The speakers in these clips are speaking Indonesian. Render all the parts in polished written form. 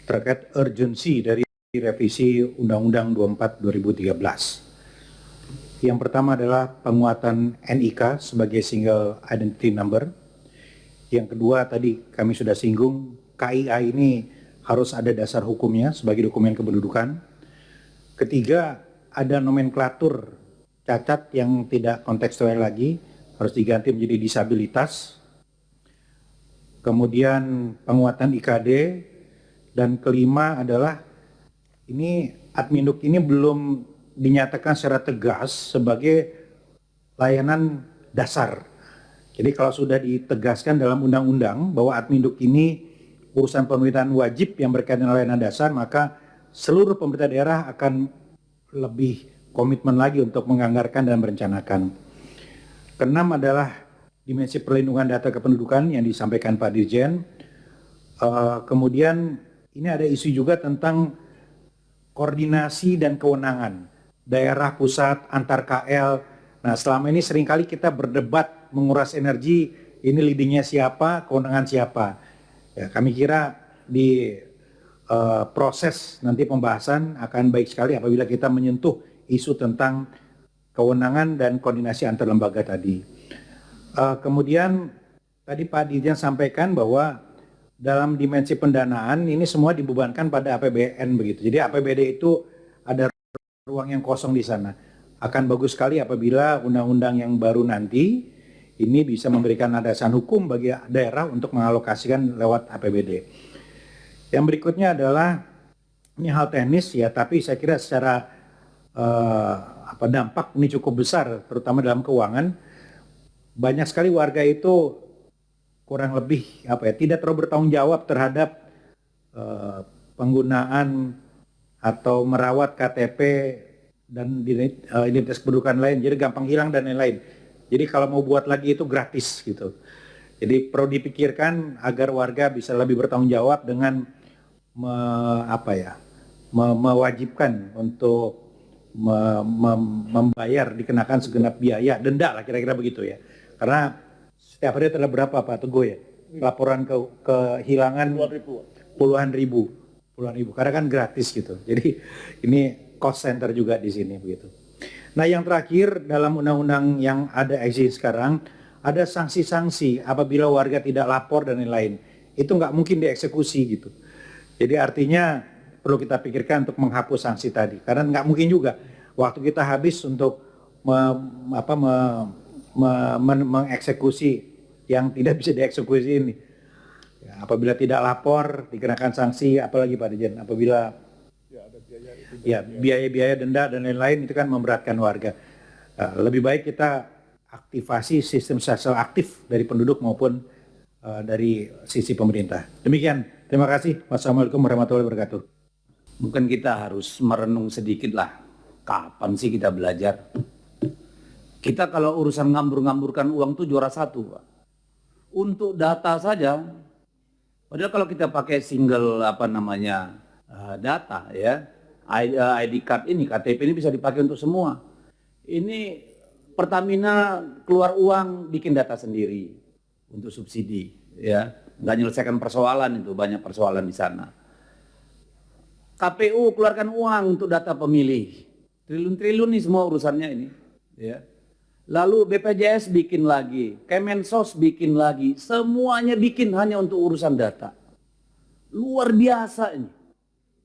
terkait urgensi dari revisi Undang-Undang 24 2013. Yang pertama adalah penguatan NIK sebagai single identity number. Yang kedua tadi kami sudah singgung, KIA ini harus ada dasar hukumnya sebagai dokumen kependudukan. Ketiga, ada nomenklatur cacat yang tidak kontekstual lagi, harus diganti menjadi disabilitas. Kemudian penguatan IKD, dan kelima adalah ini Adminduk ini belum dinyatakan secara tegas sebagai layanan dasar. Jadi kalau sudah ditegaskan dalam undang-undang bahwa Adminduk ini urusan pemerintahan wajib yang berkaitan dengan layanan dasar, maka seluruh pemerintah daerah akan lebih komitmen lagi untuk menganggarkan dan merencanakan. Keenam adalah dimensi perlindungan data kependudukan yang disampaikan Pak Dirjen. Kemudian ini ada isu juga tentang koordinasi dan kewenangan daerah, pusat, antar KL. Nah, selama ini seringkali kita berdebat menguras energi, ini leadingnya siapa, kewenangan siapa. Ya, kami kira di proses nanti pembahasan akan baik sekali apabila kita menyentuh isu tentang kewenangan dan koordinasi antar lembaga tadi. Kemudian tadi Pak Dirjen sampaikan bahwa dalam dimensi pendanaan ini semua dibebankan pada APBN begitu. Jadi APBD itu ada ruang yang kosong di sana. Akan bagus sekali apabila undang-undang yang baru nanti ini bisa memberikan landasan hukum bagi daerah untuk mengalokasikan lewat APBD. Yang berikutnya adalah ini hal teknis ya, tapi saya kira secara dampak ini cukup besar, terutama dalam keuangan. Banyak sekali warga itu kurang lebih tidak terlalu bertanggung jawab terhadap penggunaan atau merawat KTP dan identitas kependudukan lain, jadi gampang hilang dan lain-lain. Jadi kalau mau buat lagi itu gratis gitu. Jadi perlu dipikirkan agar warga bisa lebih bertanggung jawab dengan mewajibkan untuk membayar, dikenakan segenap biaya, denda lah kira-kira begitu ya. Karena setiap hari ada berapa Pak Teguh ya? Laporan kehilangan puluhan ribu. Karena kan gratis gitu. Jadi ini cost center juga di sini begitu. Nah, yang terakhir dalam undang-undang yang ada existing sekarang ada sanksi-sanksi apabila warga tidak lapor dan lain-lain. Itu nggak mungkin dieksekusi gitu. Jadi artinya perlu kita pikirkan untuk menghapus sanksi tadi. Karena nggak mungkin juga waktu kita habis untuk mengeksekusi yang tidak bisa dieksekusi ini. Ya, apabila tidak lapor dikenakan sanksi, apalagi Pak Dirjen, apabila biaya-biaya denda dan lain-lain itu kan memberatkan warga. Lebih baik kita aktivasi sistem sosial aktif dari penduduk maupun dari sisi pemerintah. Demikian, terima kasih. Wassalamualaikum warahmatullahi wabarakatuh. Mungkin kita harus merenung sedikit lah. Kapan sih kita belajar? Kita kalau urusan ngambur-ngamburkan uang tuh juara satu, Pak. Untuk data saja, padahal kalau kita pakai single data ya, ID card ini, KTP ini bisa dipakai untuk semua. Ini Pertamina keluar uang bikin data sendiri untuk subsidi, ya, nggak menyelesaikan persoalan itu, banyak persoalan di sana. KPU keluarkan uang untuk data pemilih, triliun-triliun nih semua urusannya ini, ya. Lalu BPJS bikin lagi, Kemensos bikin lagi, semuanya bikin hanya untuk urusan data. Luar biasa ini.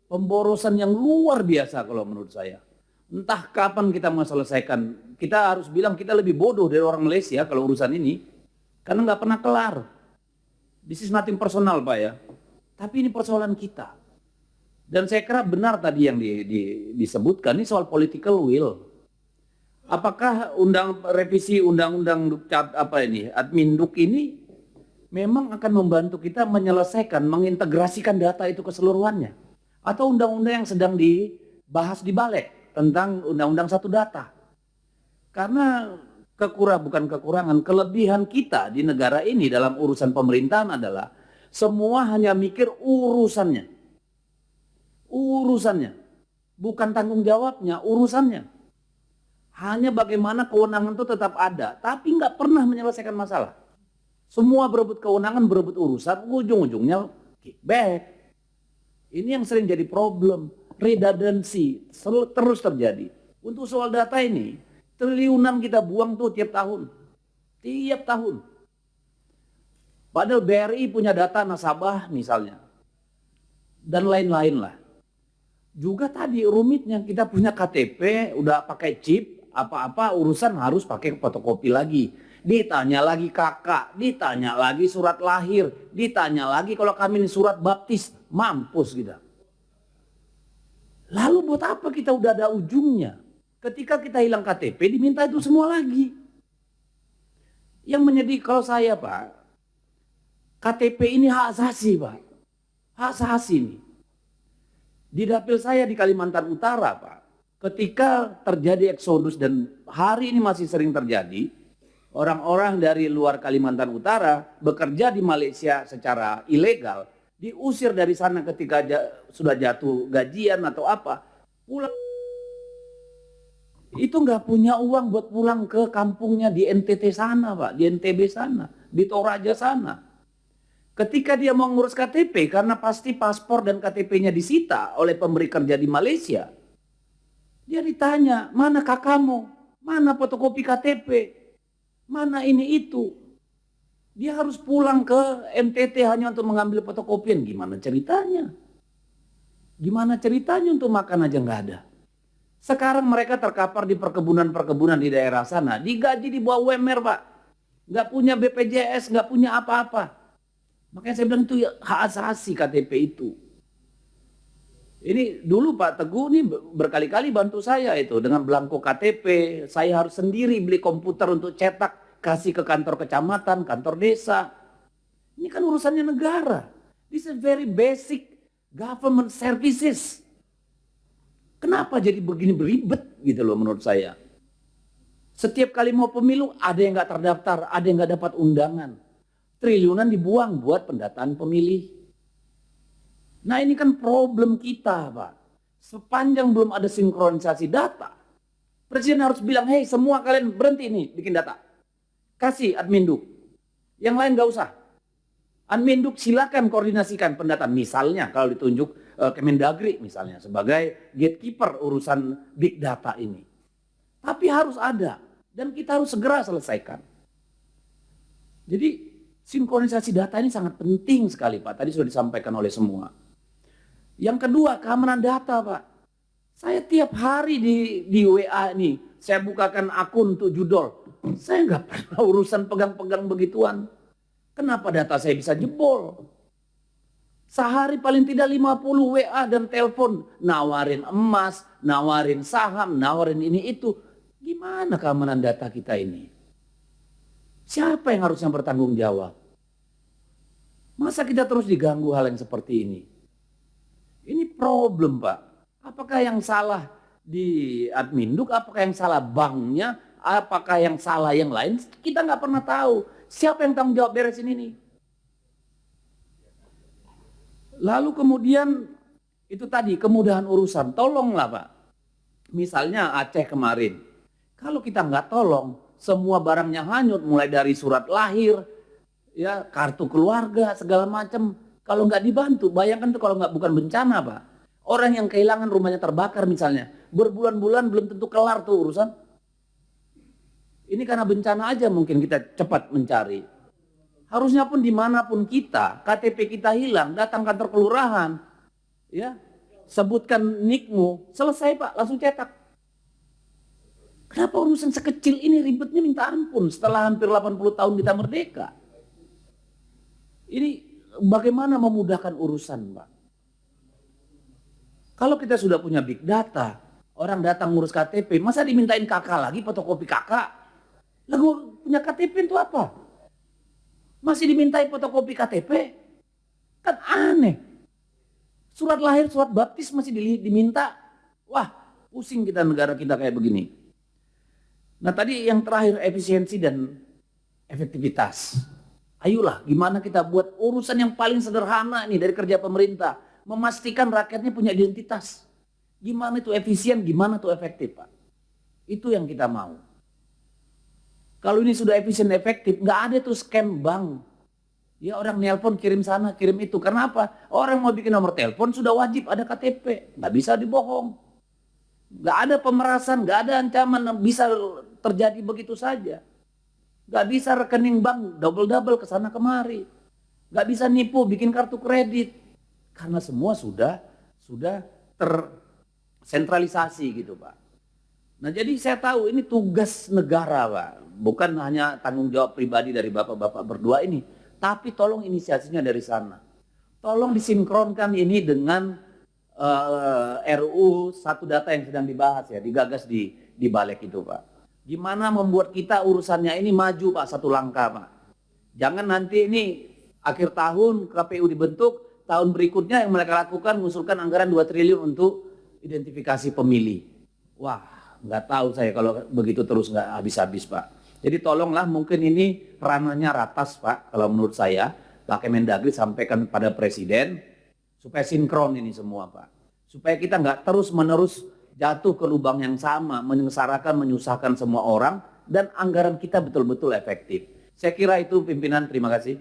Pemborosan yang luar biasa kalau menurut saya. Entah kapan kita mau selesaikan. Kita harus bilang kita lebih bodoh dari orang Malaysia kalau urusan ini. Karena nggak pernah kelar. This is nothing personal Pak ya. Tapi ini persoalan kita. Dan saya kira benar tadi yang disebutkan, ini soal political will. Apakah revisi undang-undang Adminduk ini memang akan membantu kita menyelesaikan, mengintegrasikan data itu keseluruhannya? Atau undang-undang yang sedang dibahas di Balik tentang undang-undang satu data? Karena kelebihan kita di negara ini dalam urusan pemerintahan adalah semua hanya mikir urusannya. Urusannya. Bukan tanggung jawabnya, urusannya. Hanya bagaimana kewenangan itu tetap ada, tapi nggak pernah menyelesaikan masalah. Semua berebut kewenangan, berebut urusan, ujung-ujungnya kickback. Ini yang sering jadi problem, redundancy terus terjadi. Untuk soal data ini, triliunan kita buang tuh tiap tahun. Tiap tahun. Padahal BRI punya data nasabah misalnya. Dan lain-lain lah. Juga tadi rumitnya kita punya KTP, udah pakai chip, apa-apa urusan harus pakai fotokopi lagi. Ditanya lagi kakak, ditanya lagi surat lahir, ditanya lagi kalau kami ini surat baptis, mampus kita. Lalu buat apa kita udah ada ujungnya? Ketika kita hilang KTP diminta itu semua lagi. Yang menyedih kalau saya Pak, KTP ini hak asasi Pak. Hak asasi ini. Di dapil saya di Kalimantan Utara Pak, ketika terjadi eksodus dan hari ini masih sering terjadi, orang-orang dari luar Kalimantan Utara bekerja di Malaysia secara ilegal, diusir dari sana ketika sudah jatuh gajian atau apa, pulang. Itu nggak punya uang buat pulang ke kampungnya di NTT sana Pak, di NTB sana, di Toraja sana. Ketika dia mau ngurus KTP, karena pasti paspor dan KTP-nya disita oleh pemberi kerja di Malaysia, dia ditanya, mana kakakmu? Mana fotokopi KTP? Mana ini itu? Dia harus pulang ke NTT hanya untuk mengambil fotokopian. Gimana ceritanya? Gimana ceritanya untuk makan aja nggak ada? Sekarang mereka terkapar di perkebunan-perkebunan di daerah sana. Digaji di bawah UMR Pak. Nggak punya BPJS, nggak punya apa-apa. Makanya saya bilang itu hak asasi KTP itu. Ini dulu Pak Teguh ini berkali-kali bantu saya itu dengan belangko KTP. Saya harus sendiri beli komputer untuk cetak, kasih ke kantor kecamatan, kantor desa. Ini kan urusannya negara. This is very basic government services. Kenapa jadi begini beribet gitu loh menurut saya. Setiap kali mau pemilu ada yang nggak terdaftar, ada yang nggak dapat undangan. Triliunan dibuang buat pendataan pemilih. Nah ini kan problem kita Pak. Sepanjang belum ada sinkronisasi data, Presiden harus bilang, hei semua kalian berhenti nih bikin data. Kasih Adminduk. Yang lain gak usah. Adminduk silakan koordinasikan pendataan. Misalnya kalau ditunjuk Kemendagri misalnya sebagai gatekeeper urusan big data ini. Tapi harus ada. Dan kita harus segera selesaikan. Jadi sinkronisasi data ini sangat penting sekali Pak. Tadi sudah disampaikan oleh semua. Yang kedua, keamanan data Pak. Saya tiap hari di WA nih, saya bukakan akun untuk judol. Saya nggak pernah urusan pegang-pegang begituan. Kenapa data saya bisa jebol? Sehari paling tidak 50 WA dan telepon. Nawarin emas, nawarin saham, nawarin ini itu. Gimana keamanan data kita ini? Siapa yang harusnya bertanggung jawab? Masa kita terus diganggu hal yang seperti ini? Ini problem Pak. Apakah yang salah di Adminduk? Apakah yang salah banknya? Apakah yang salah yang lain? Kita nggak pernah tahu. Siapa yang tanggung jawab beresin ini? Lalu kemudian itu tadi kemudahan urusan. Tolonglah Pak. Misalnya Aceh kemarin. Kalau kita nggak tolong, semua barangnya hanyut, mulai dari surat lahir, ya kartu keluarga, segala macam. Kalau nggak dibantu, bayangkan tuh kalau nggak bukan bencana Pak. Orang yang kehilangan rumahnya terbakar misalnya, berbulan-bulan belum tentu kelar tuh urusan. Ini karena bencana aja mungkin kita cepat mencari. Harusnya pun dimanapun kita, KTP kita hilang, datang kantor kelurahan, ya sebutkan nikmu, selesai Pak, langsung cetak. Kenapa urusan sekecil ini ribetnya minta ampun setelah hampir 80 tahun kita merdeka? Ini bagaimana memudahkan urusan Pak? Kalau kita sudah punya big data, orang datang ngurus KTP, masa dimintain kakak lagi, fotokopi kakak? Lalu punya KTP itu apa? Masih dimintai fotokopi KTP? Kan aneh. Surat lahir, surat baptis masih diminta. Wah, pusing kita negara kita kayak begini. Nah tadi yang terakhir efisiensi dan efektivitas. Ayolah gimana kita buat urusan yang paling sederhana nih dari kerja pemerintah. Memastikan rakyatnya punya identitas. Gimana itu efisien, gimana itu efektif Pak. Itu yang kita mau. Kalau ini sudah efisien efektif, nggak ada tuh scam bank. Ya orang nelpon kirim sana, kirim itu. Karena apa? Orang mau bikin nomor telepon sudah wajib ada KTP. Nggak bisa dibohong. Nggak ada pemerasan, nggak ada ancaman bisa terjadi begitu saja. Nggak bisa rekening bank double-double ke sana kemari. Nggak bisa nipu, bikin kartu kredit. Karena semua sudah tersentralisasi gitu Pak. Nah jadi saya tahu ini tugas negara Pak. Bukan hanya tanggung jawab pribadi dari bapak-bapak berdua ini. Tapi tolong inisiasinya dari sana. Tolong disinkronkan ini dengan RUU satu data yang sedang dibahas ya, digagas di balik itu Pak. Gimana membuat kita urusannya ini maju Pak satu langkah Pak. Jangan nanti ini akhir tahun KPU dibentuk, tahun berikutnya yang mereka lakukan mengusulkan anggaran 2 triliun untuk identifikasi pemilih. Wah, nggak tahu saya kalau begitu terus nggak habis-habis Pak. Jadi tolonglah mungkin ini ranahnya ratas Pak, kalau menurut saya Pak Kemendagri sampaikan pada Presiden supaya sinkron ini semua Pak. Supaya kita nggak terus-menerus jatuh ke lubang yang sama, menyengsarakan, menyusahkan semua orang dan anggaran kita betul-betul efektif. Saya kira itu pimpinan, terima kasih.